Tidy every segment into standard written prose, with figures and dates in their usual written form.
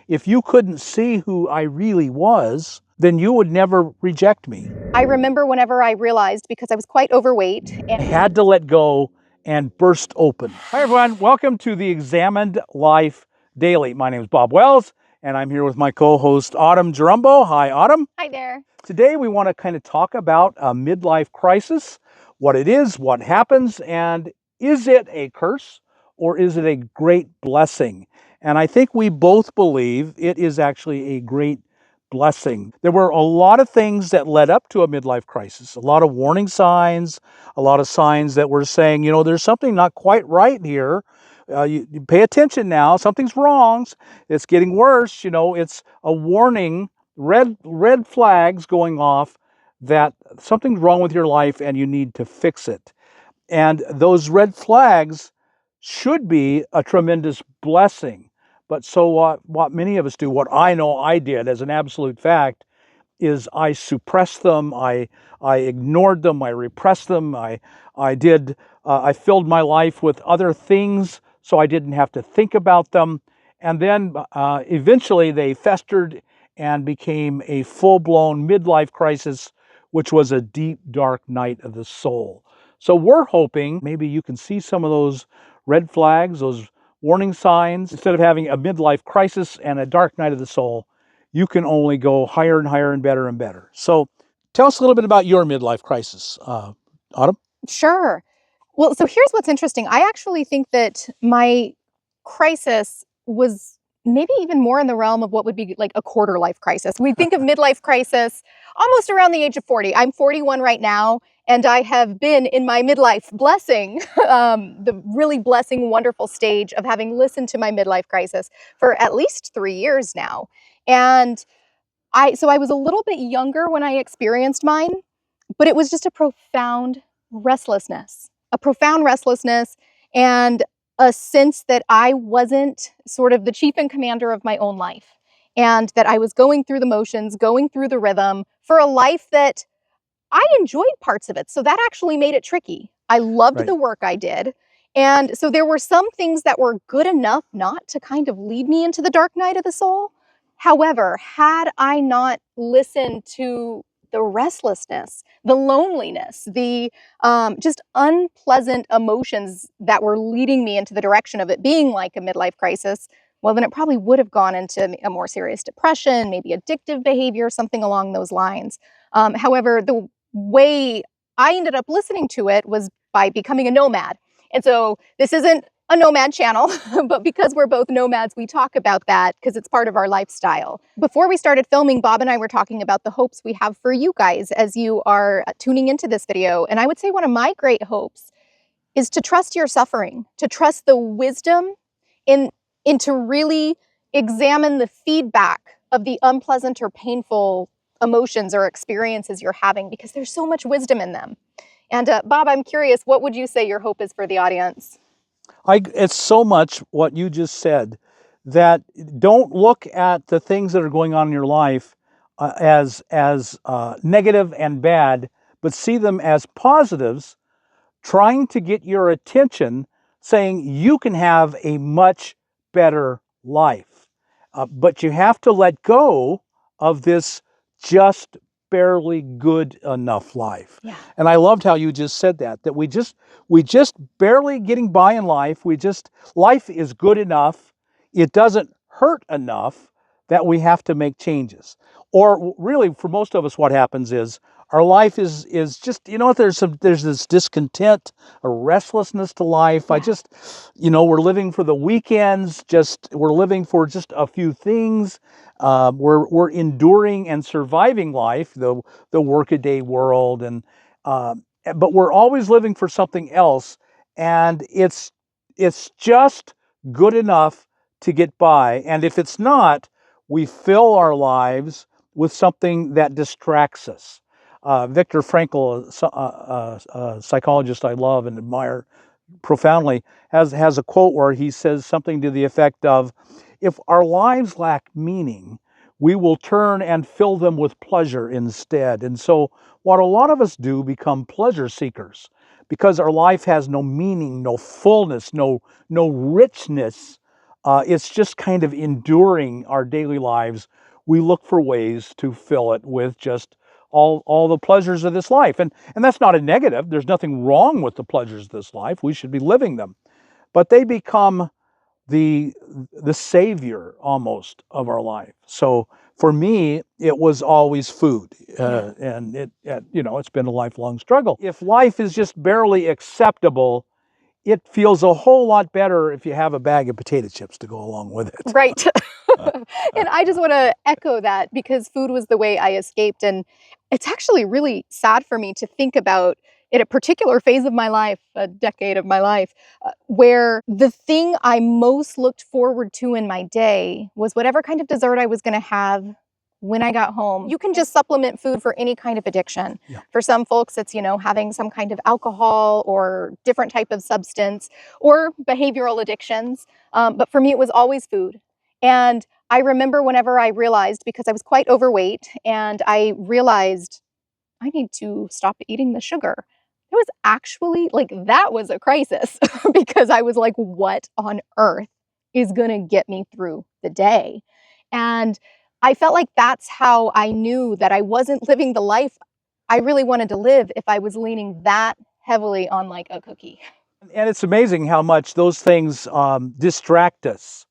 if you couldn't see who I really was, then you would never reject me. I remember whenever I realized, because I was quite overweight, I had to let go and burst open. Hi everyone, welcome to the Examined Life Daily. My name is Bob Wells, and I'm here with my co-host Autumn Jerumbo. Hi Autumn. Hi there. Today we want to kind of talk about a midlife crisis, what it is, what happens, and is it a curse or is it a great blessing? And I think we both believe it is actually a great blessing. There were a lot of things that led up to a midlife crisis, a lot of warning signs, a lot of signs that were saying, you know, there's something not quite right here. You pay attention now, something's wrong, it's getting worse, you know, it's a warning, red flags going off that something's wrong with your life and you need to fix it. And those red flags should be a tremendous blessing. But so what many of us do, what I know I did as an absolute fact, is I suppressed them, I ignored them, I repressed them, I filled my life with other things so I didn't have to think about them. And then eventually they festered and became a full-blown midlife crisis, which was a deep, dark night of the soul. So we're hoping maybe you can see some of those red flags, those warning signs. Instead of having a midlife crisis and a dark night of the soul, you can only go higher and higher and better and better. So tell us a little bit about your midlife crisis, Autumn. Sure. Well, so here's what's interesting. I actually think that my crisis was maybe even more in the realm of what would be like a quarter life crisis. We think of midlife crisis almost around the age of 40. I'm 41 right now, and I have been in my midlife blessing, the really blessing, wonderful stage of having listened to my midlife crisis for at least 3 years now. And so I was a little bit younger when I experienced mine, but it was just a profound restlessness and a sense that I wasn't sort of the chief and commander of my own life, and that I was going through the motions, going through the rhythm for a life that I enjoyed parts of it. So that actually made it tricky. I loved Right. the work I did. And so there were some things that were good enough not to kind of lead me into the dark night of the soul. However, had I not listened to the restlessness, the loneliness, the just unpleasant emotions that were leading me into the direction of it being like a midlife crisis, well, then it probably would have gone into a more serious depression, maybe addictive behavior, something along those lines. However, the way I ended up listening to it was by becoming a nomad. And so this isn't a nomad channel, but because we're both nomads, we talk about that because it's part of our lifestyle. Before we started filming, Bob and I were talking about the hopes we have for you guys as you are tuning into this video. And I would say one of my great hopes is to trust your suffering, to trust the wisdom in to really examine the feedback of the unpleasant or painful emotions or experiences you're having, because there's so much wisdom in them. And Bob, I'm curious, what would you say your hope is for the audience? It's so much what you just said, that don't look at the things that are going on in your life as negative and bad, but see them as positives, trying to get your attention, saying you can have a much better life. But you have to let go of this just barely good enough life. Yeah. And I loved how you just said that we just barely getting by in life. Life is good enough. It doesn't hurt enough that we have to make changes. Or really, for most of us, what happens is our life is just, you know, there's this discontent, a restlessness to life. Yeah. We're living for the weekends, we're living for just a few things. We're enduring and surviving life, the workaday world, and but we're always living for something else, and it's just good enough to get by. And if it's not, we fill our lives with something that distracts us. Viktor Frankl, a psychologist I love and admire profoundly, has a quote where he says something to the effect of, if our lives lack meaning, we will turn and fill them with pleasure instead. And so what a lot of us do, become pleasure seekers, because our life has no meaning, no fullness, no richness. It's just kind of enduring our daily lives. We look for ways to fill it with just all the pleasures of this life. And that's not a negative. There's nothing wrong with the pleasures of this life. We should be living them. But they become the the savior almost of our life. So for me, it was always food, and it's been a lifelong struggle. If life is just barely acceptable, it feels a whole lot better if you have a bag of potato chips to go along with it. Right. And I just want to echo that because food was the way I escaped. And it's actually really sad for me to think about in a particular phase of my life, a decade of my life, where the thing I most looked forward to in my day was whatever kind of dessert I was going to have when I got home. You can just supplement food for any kind of addiction. Yeah. For some folks, it's, having some kind of alcohol or different type of substance or behavioral addictions. But for me, it was always food. And I remember whenever I realized, because I was quite overweight, and I realized I need to stop eating the sugar. It was actually that was a crisis because I was like, what on earth is going to get me through the day? And I felt like that's how I knew that I wasn't living the life I really wanted to live if I was leaning that heavily on like a cookie. And it's amazing how much those things distract us.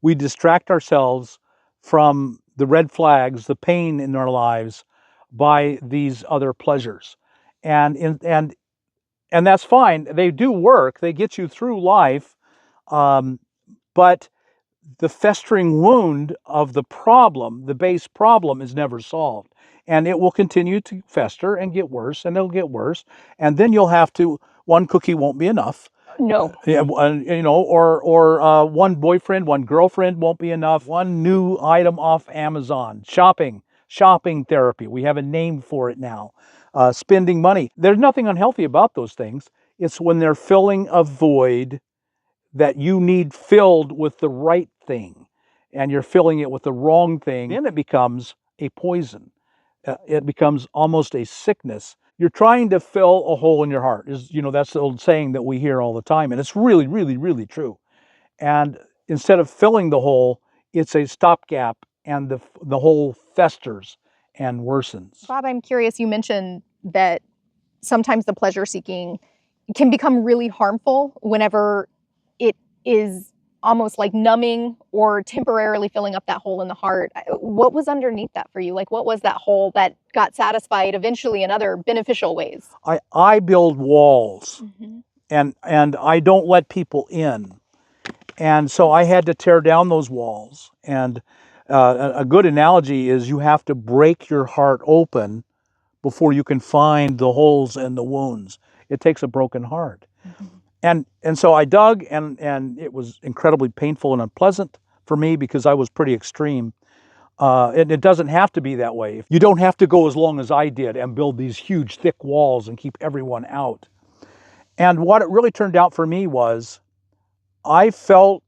We distract ourselves from the red flags, the pain in our lives, by these other pleasures, and and that's fine. They do work. They get you through life, but the festering wound of the problem, the base problem, is never solved. And it will continue to fester and get worse, and it'll get worse. And then you'll have to, one cookie won't be enough. No. Yeah, or one boyfriend, one girlfriend won't be enough. One new item off Amazon. Shopping therapy. We have a name for it now. Spending money. There's nothing unhealthy about those things. It's when they're filling a void that you need filled with the right thing, and you're filling it with the wrong thing, then it becomes a poison. It becomes almost a sickness. You're trying to fill a hole in your heart. That's the old saying that we hear all the time, and it's really, really, really true. And instead of filling the hole, it's a stopgap, and the hole festers and worsens. Bob, I'm curious, you mentioned that sometimes the pleasure seeking can become really harmful whenever it is almost like numbing or temporarily filling up that hole in the heart. What was underneath that for you? Like, what was that hole that got satisfied eventually in other beneficial ways? I build walls, and I don't let people in. And so I had to tear down those walls. And a good analogy is you have to break your heart open before you can find the holes and the wounds. It takes a broken heart. And so I dug, and it was incredibly painful and unpleasant for me because I was pretty extreme. And it doesn't have to be that way. You don't have to go as long as I did and build these huge, thick walls and keep everyone out. And what it really turned out for me was I felt,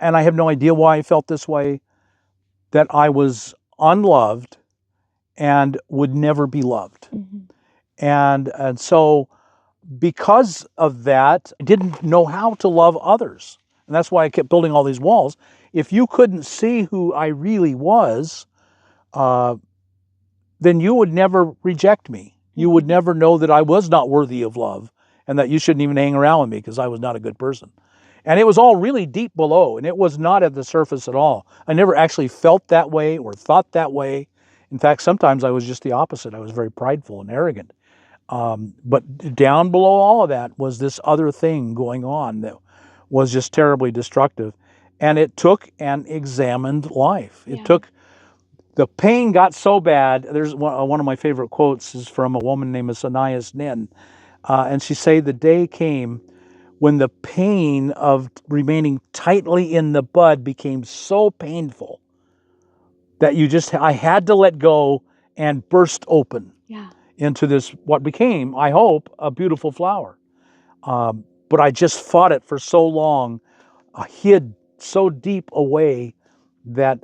and I have no idea why I felt this way, that I was unloved and would never be loved. And so because of that, I didn't know how to love others. And that's why I kept building all these walls. If you couldn't see who I really was, then you would never reject me. You would never know that I was not worthy of love and that you shouldn't even hang around with me because I was not a good person. And it was all really deep below, and it was not at the surface at all. I never actually felt that way or thought that way. In fact, sometimes I was just the opposite. I was very prideful and arrogant. But down below all of that was this other thing going on that was just terribly destructive. And it took an examined life. It took, the pain got so bad. There's one of my favorite quotes is from a woman named Anais Nin. And she said, the day came when the pain of remaining tightly in the bud became so painful that I had to let go and burst open into this, what became, I hope, a beautiful flower. But I just fought it for so long, hid so deep away that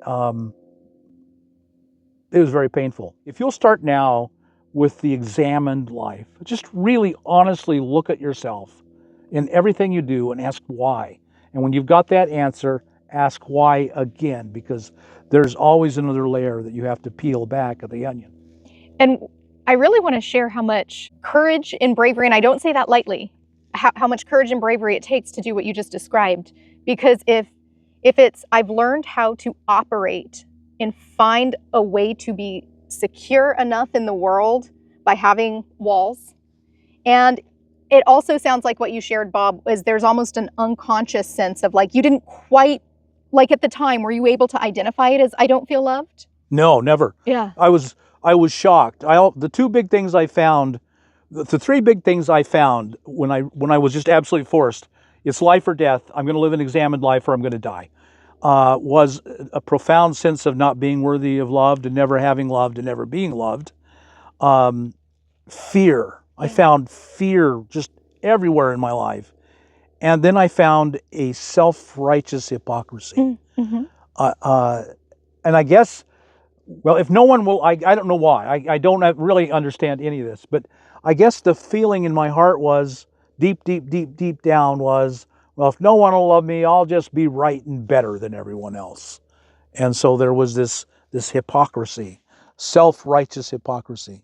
it was very painful. If you'll start now with the examined life, just really honestly look at yourself in everything you do and ask why. And when you've got that answer, ask why again, because there's always another layer that you have to peel back of the onion. And I really want to share how much courage and bravery, and I don't say that lightly, how much courage and bravery it takes to do what you just described. Because if it's, I've learned how to operate and find a way to be secure enough in the world by having walls. And it also sounds like what you shared, Bob, is there's almost an unconscious sense of like, you didn't quite, like at the time, were you able to identify it as I don't feel loved? No, never. Yeah. I was shocked. The two big things I found, the three big things I found when I was just absolutely forced, it's life or death. I'm going to live an examined life or I'm going to die. Was a profound sense of not being worthy of love, and never having loved, and never being loved. Fear. I found fear just everywhere in my life. And then I found a self-righteous hypocrisy. Mm-hmm. And I guess, well, if no one will, I don't know why. I don't really understand any of this, but I guess the feeling in my heart was deep down was, well, if no one will love me, I'll just be right and better than everyone else. And so there was this hypocrisy, self-righteous hypocrisy.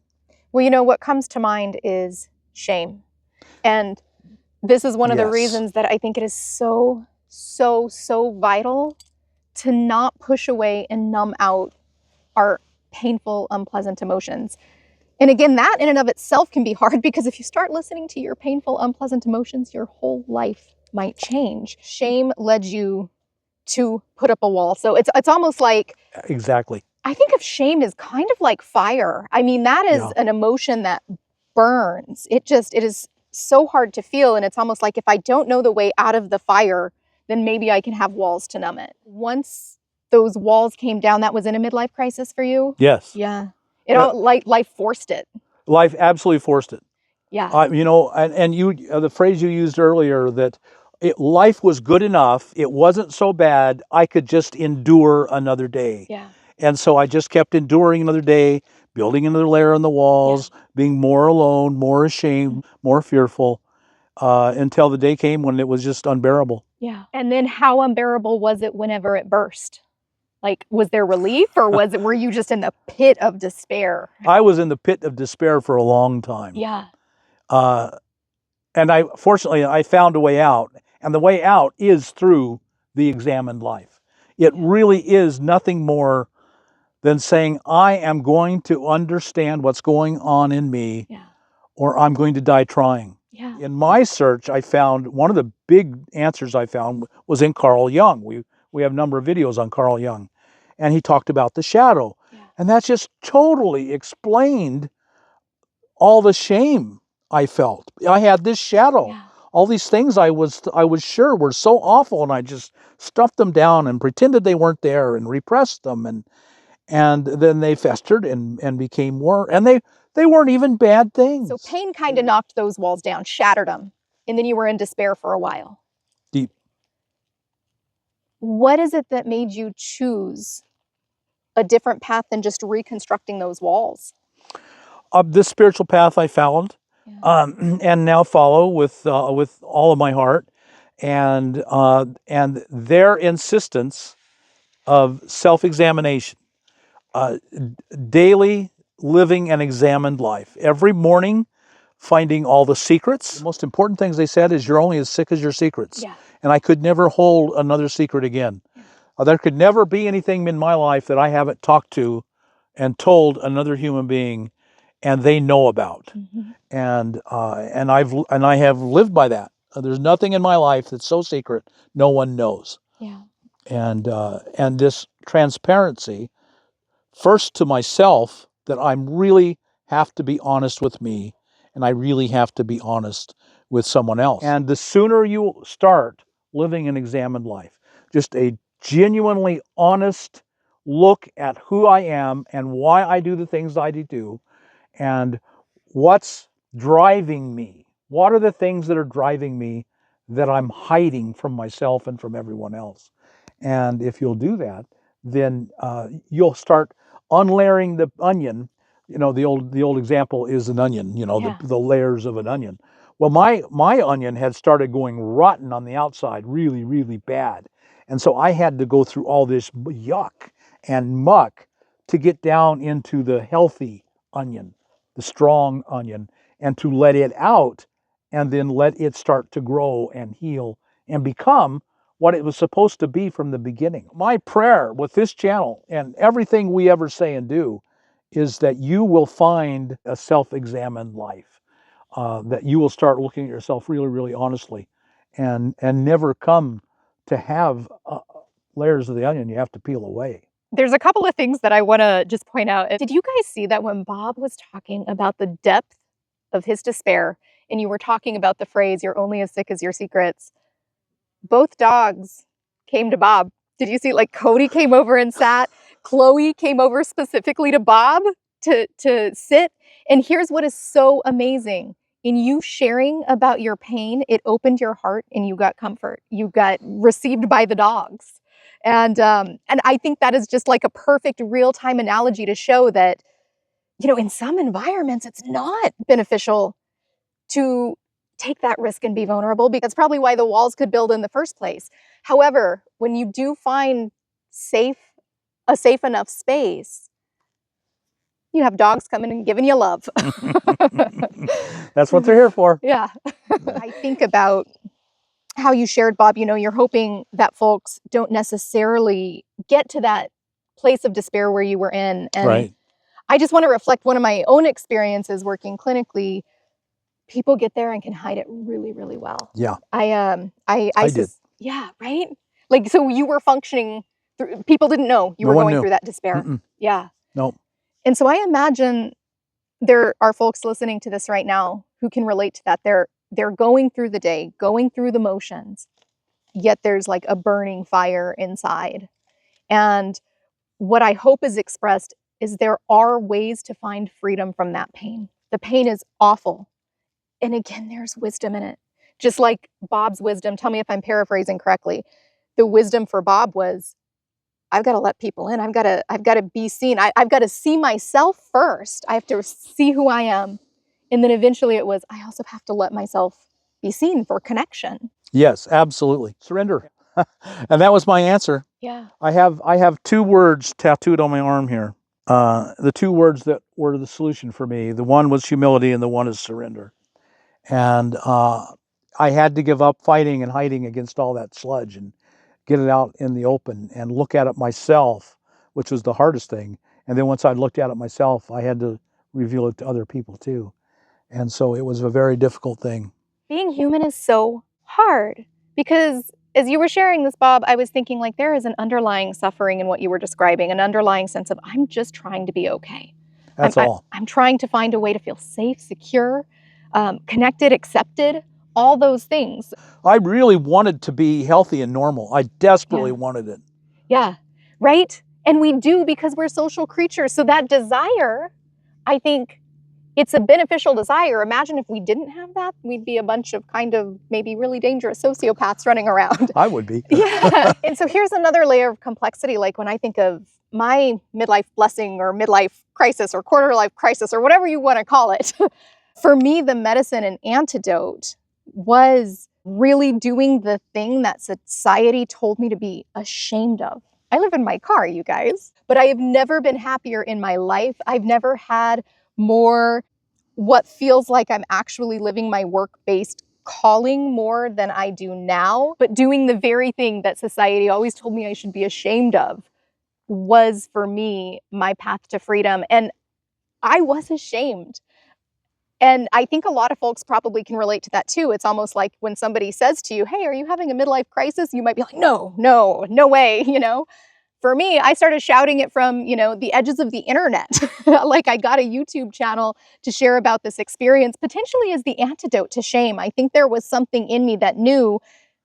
Well, you know, what comes to mind is shame. And this is one of the reasons that I think it is so vital to not push away and numb out our painful, unpleasant emotions. And again, that in and of itself can be hard, because if you start listening to your painful, unpleasant emotions, your whole life might change. Shame led you to put up a wall. So it's almost like, exactly. I think of shame as kind of like fire. I mean, that is an emotion that burns. It is so hard to feel. And it's almost like if I don't know the way out of the fire, then maybe I can have walls to numb it. Once those walls came down, that was in a midlife crisis for you? Yes. Yeah. Life forced it. Life absolutely forced it. Yeah. You know, and you, the phrase you used earlier, that life was good enough. It wasn't so bad. I could just endure another day. Yeah. And so I just kept enduring another day, building another layer on the walls, being more alone, more ashamed, more fearful, until the day came when it was just unbearable. Yeah. And then how unbearable was it whenever it burst? Like, was there relief, or were you just in the pit of despair? I was in the pit of despair for a long time. Yeah. And fortunately, I found a way out. And the way out is through the examined life. It really is nothing more than saying, I am going to understand what's going on in me, or I'm going to die trying. Yeah. In my search, I found one of the big answers I found was in Carl Jung. We have a number of videos on Carl Jung, and he talked about the shadow. And that just totally explained all the shame I felt. I had this shadow. All these things I was sure were so awful, and I just stuffed them down and pretended they weren't there and repressed them, and then they festered and became more, and they weren't even bad things. So pain kind of knocked those walls down, shattered them, and then you were in despair for a while. Deep. What is it that made you choose a different path than just reconstructing those walls? This spiritual path I found, and now follow with all of my heart, and their insistence of self-examination, daily living an examined life. Every morning, finding all the secrets. The most important things they said is you're only as sick as your secrets. And I could never hold another secret again. There could never be anything in my life that I haven't talked to and told another human being, and they know about. And I have lived by that. There's nothing in my life that's so secret no one knows. And this transparency, first to myself, that I'm really have to be honest with me, and I really have to be honest with someone else. And the sooner you start living an examined life, just a genuinely honest look at who I am and why I do the things I do, and what's driving me. What are the things that are driving me that I'm hiding from myself and from everyone else? And if you'll do that, then you'll start unlayering the onion. You know, the old example is an onion, you know, the layers of an onion. Well, my onion had started going rotten on the outside, really, really bad. And so I had to go through all this yuck and muck to get down into the healthy onion, the strong onion, and to let it out and then let it start to grow and heal and become what it was supposed to be from the beginning. My prayer with this channel and everything we ever say and do is that you will find a self-examined life, that you will start looking at yourself really, really honestly, and never come to have layers of the onion you have to peel away. There's a couple of things that I want to just point out. Did you guys see that when Bob was talking about the depth of his despair, and you were talking about the phrase, "You're only as sick as your secrets," both dogs came to Bob. Did you see, like, Cody came over and sat, Chloe came over specifically to Bob to sit, and here's what is so amazing. In you sharing about your pain, it opened your heart and you got comfort. You got received by the dogs. And I think that is just like a perfect real-time analogy to show that, you know, in some environments, it's not beneficial to take that risk and be vulnerable, because that's probably why the walls could build in the first place. However, when you do find a safe enough space, you have dogs coming and giving you love. That's what they're here for. Yeah. I think about how you shared, Bob, you know, you're hoping that folks don't necessarily get to that place of despair where you were in. And Right. I just want to reflect one of my own experiences working clinically. People get there and can hide it really, really well. Yeah, I did. Yeah, right? Like, so you were functioning through, people didn't know you No were one going knew. through that despair. Mm-mm. Yeah. No. And so I imagine there are folks listening to this right now who can relate to that. They're going through the day, going through the motions, yet there's like a burning fire inside. And what I hope is expressed is there are ways to find freedom from that pain. The pain is awful. And again, there's wisdom in it. Just like Bob's wisdom, tell me if I'm paraphrasing correctly. The wisdom for Bob was, I've got to let people in. I've got to be seen. I've got to see myself first. I have to see who I am. And then eventually it was, I also have to let myself be seen for connection. Yes, absolutely. Surrender. And that was my answer. Yeah. I have two words tattooed on my arm here. The two words that were the solution for me. The one was humility, and the one is surrender. And I had to give up fighting and hiding against all that sludge and get it out in the open and look at it myself, which was the hardest thing. And then once I looked at it myself, I had to reveal it to other people too. And so it was a very difficult thing. Being human is so hard because as you were sharing this, Bob, I was thinking like there is an underlying suffering in what you were describing, an underlying sense of I'm just trying to be okay. That's all. I'm trying to find a way to feel safe, secure, connected, accepted, all those things. I really wanted to be healthy and normal. I desperately wanted it. Yeah, right? And we do because we're social creatures. So that desire, I think, it's a beneficial desire. Imagine if we didn't have that, we'd be a bunch of kind of maybe really dangerous sociopaths running around. I would be. Yeah. And so here's another layer of complexity. Like when I think of my midlife blessing or midlife crisis or quarter life crisis or whatever you want to call it, for me, the medicine and antidote was really doing the thing that society told me to be ashamed of. I live in my car, you guys, but I have never been happier in my life. I've never had more what feels like I'm actually living my work-based calling more than I do now, but doing the very thing that society always told me I should be ashamed of was for me my path to freedom. And I was ashamed. And I think a lot of folks probably can relate to that too. It's almost like when somebody says to you, hey, are you having a midlife crisis? You might be like, no, no, no way, you know? For me, I started shouting it from, you know, the edges of the internet. Like I got a YouTube channel to share about this experience, potentially as the antidote to shame. I think there was something in me that knew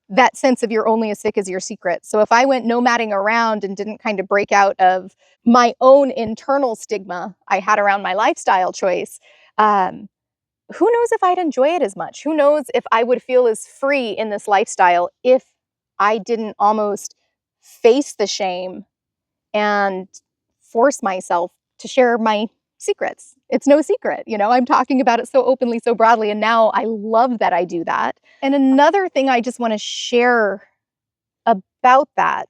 that sense of you're only as sick as your secret. So if I went nomading around and didn't kind of break out of my own internal stigma I had around my lifestyle choice, who knows if I'd enjoy it as much? Who knows if I would feel as free in this lifestyle if I didn't almost face the shame and force myself to share my secrets. It's no secret. I'm talking about it so openly, so broadly. And now I love that I do that. And another thing I just want to share about that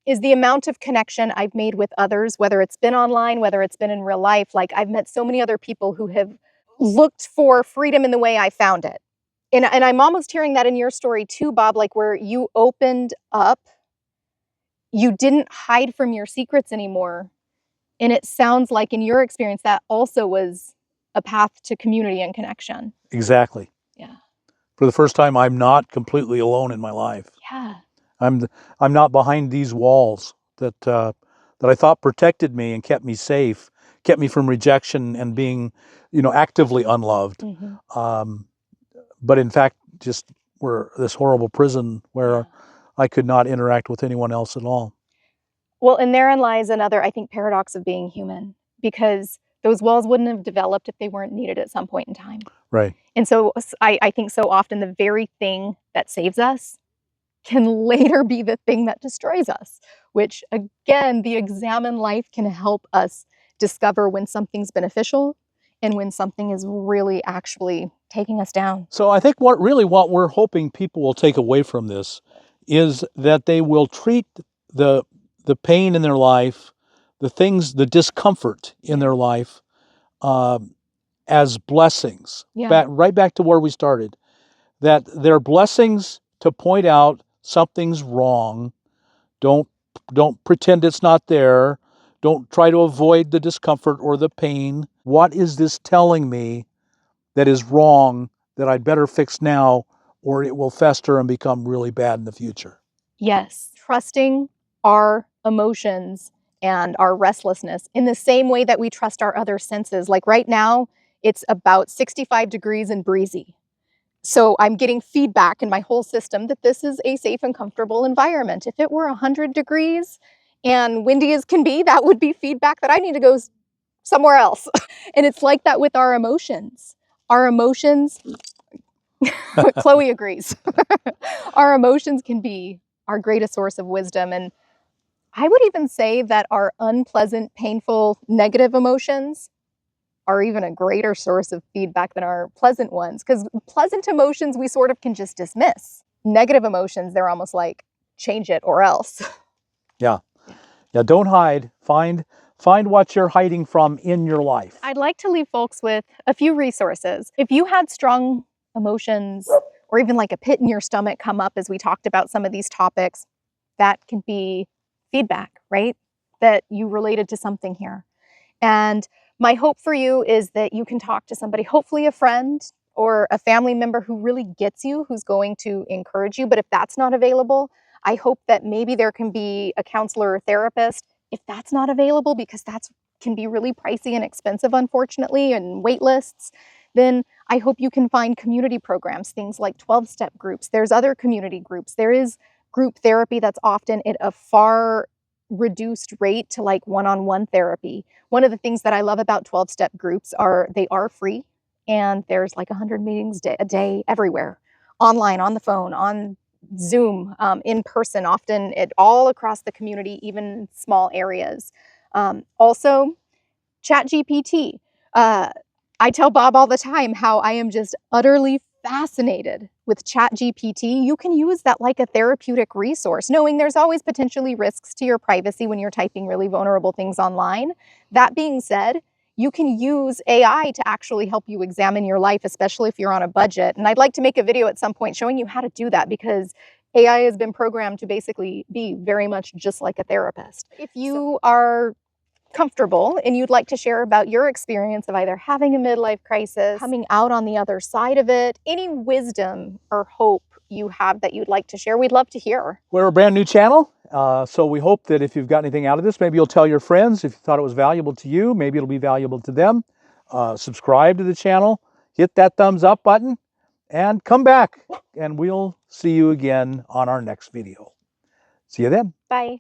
is the amount of connection I've made with others, whether it's been online, whether it's been in real life. Like, I've met so many other people who have looked for freedom in the way I found it. And I'm almost hearing that in your story too, Bob, like where you opened up, you didn't hide from your secrets anymore. And it sounds like in your experience, that also was a path to community and connection. Exactly. Yeah. For the first time, I'm not completely alone in my life. Yeah. I'm not behind these walls that I thought protected me and kept me safe, kept me from rejection and being, actively unloved. Mm-hmm. But in fact, just were this horrible prison where I could not interact with anyone else at all. Well, and therein lies another, I think, paradox of being human, because those walls wouldn't have developed if they weren't needed at some point in time. Right. And so I think so often the very thing that saves us can later be the thing that destroys us, which again, the examine life can help us discover when something's beneficial and when something is really actually taking us down. So I think what we're hoping people will take away from this is that they will treat the pain in their life, the discomfort in their life, as blessings. Yeah. Right back to where we started, that they're blessings to point out something's wrong. Don't pretend it's not there. Don't try to avoid the discomfort or the pain. What is this telling me that is wrong that I'd better fix now, or it will fester and become really bad in the future? Yes. Trusting our emotions and our restlessness in the same way that we trust our other senses. Like right now, it's about 65 degrees and breezy. So I'm getting feedback in my whole system that this is a safe and comfortable environment. If it were 100 degrees and windy as can be, that would be feedback that I need to go somewhere else. And it's like that with our emotions. Our emotions, Chloe agrees. Our emotions can be our greatest source of wisdom. And I would even say that our unpleasant, painful, negative emotions are even a greater source of feedback than our pleasant ones. Because pleasant emotions we sort of can just dismiss. Negative emotions, they're almost like, change it or else. Yeah. Don't hide. Find what you're hiding from in your life. I'd like to leave folks with a few resources. If you had strong emotions or even like a pit in your stomach come up as we talked about some of these topics, that can be feedback, right? That you related to something here. And my hope for you is that you can talk to somebody, hopefully a friend or a family member who really gets you, who's going to encourage you. But if that's not available, I hope that maybe there can be a counselor or therapist. If that's not available, because that's can be really pricey and expensive, unfortunately, and wait lists, then I hope you can find community programs, things like 12-step groups. There's other community groups. There is group therapy that's often at a far reduced rate to like one-on-one therapy. One of the things that I love about 12-step groups are they are free, and there's like 100 meetings a day everywhere, online, on the phone, on Zoom, in person, often all across the community, even small areas. Also, ChatGPT. I tell Bob all the time how I am just utterly fascinated with ChatGPT. You can use that like a therapeutic resource, knowing there's always potentially risks to your privacy when you're typing really vulnerable things online. That being said, you can use AI to actually help you examine your life, especially if you're on a budget. And I'd like to make a video at some point showing you how to do that, because AI has been programmed to basically be very much just like a therapist. If you are comfortable and you'd like to share about your experience of either having a midlife crisis, coming out on the other side of it, any wisdom or hope you have that you'd like to share, we'd love to hear. We're a brand new channel, so we hope that if you've got anything out of this, maybe you'll tell your friends. If you thought it was valuable to you, maybe it'll be valuable to them. Subscribe to the channel, hit that thumbs up button, and come back, and we'll see you again on our next video. See you then. Bye.